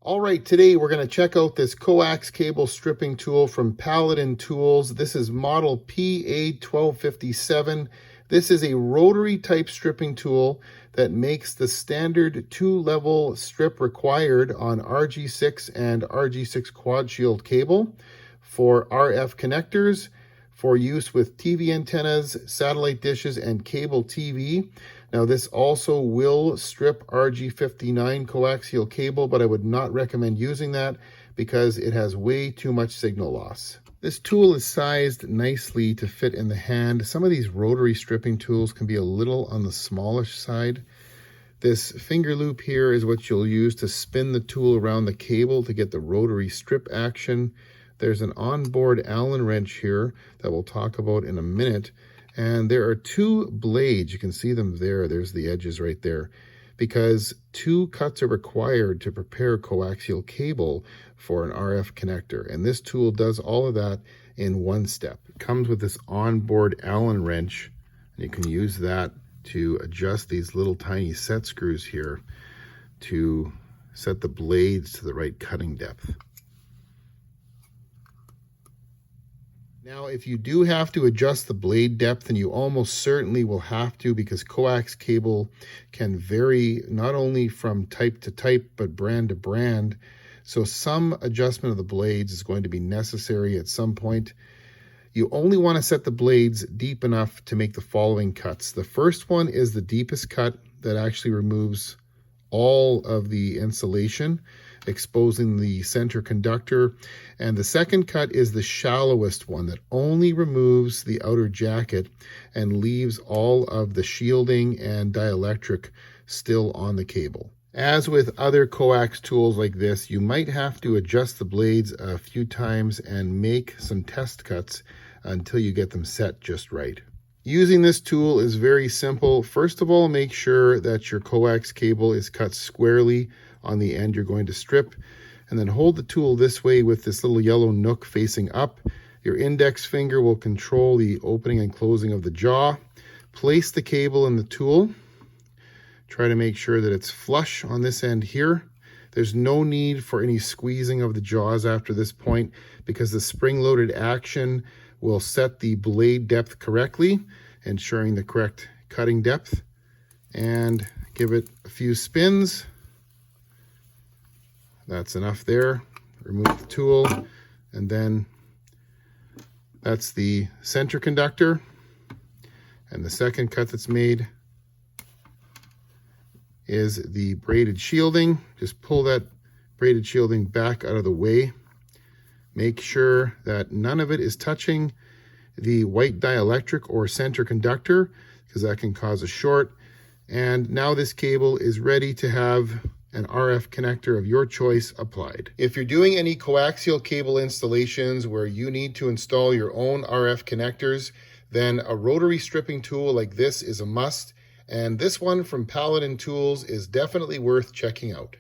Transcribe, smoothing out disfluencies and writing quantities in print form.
All right, today we're going to check out this coax cable stripping tool from Paladin Tools. This is model PA1257. This is a rotary type stripping tool that makes the standard 2-level strip required on RG6 and RG6 Coaxial cable for RF connectors, for use with TV antennas, satellite dishes, and cable TV. Now, this also will strip RG59 coaxial cable, but I would not recommend using that because it has way too much signal loss. This tool is sized nicely to fit in the hand. Some of these rotary stripping tools can be a little on the smallish side. This finger loop here is what you'll use to spin the tool around the cable to get the rotary strip action. There's an onboard Allen wrench here that we'll talk about in a minute. And there are two blades. You can see them there. There's the edges right there. Because 2 cuts are required to prepare coaxial cable for an RF connector. And this tool does all of that in one step. It comes with this onboard Allen wrench. And you can use that to adjust these little tiny set screws here to set the blades to the right cutting depth. Now, if you do have to adjust the blade depth, and you almost certainly will have to, because coax cable can vary not only from type to type, but brand to brand. So some adjustment of the blades is going to be necessary at some point. You only want to set the blades deep enough to make the following cuts. The first one is the deepest cut that actually removes all of the insulation, exposing the center conductor. And the second cut is the shallowest one that only removes the outer jacket and leaves all of the shielding and dielectric still on the cable. As with other coax tools like this, you might have to adjust the blades a few times and make some test cuts until you get them set just right. Using this tool is very simple. First of all, make sure that your coax cable is cut squarely on the end you're going to strip, and then hold the tool this way with this little yellow nook facing up. Your index finger will control the opening and closing of the jaw. Place the cable in the tool. Try to make sure that it's flush on this end here. There's no need for any squeezing of the jaws after this point, because the spring-loaded action will set the blade depth correctly, ensuring the correct cutting depth. And give it a few spins. That's enough there. Remove the tool, and then that's the center conductor. And the second cut that's made is the braided shielding. Just pull that braided shielding back out of the way. Make sure that none of it is touching the white dielectric or center conductor, because that can cause a short. And now this cable is ready to have an RF connector of your choice applied. If you're doing any coaxial cable installations where you need to install your own RF connectors, then a rotary stripping tool like this is a must. And this one from Paladin Tools is definitely worth checking out.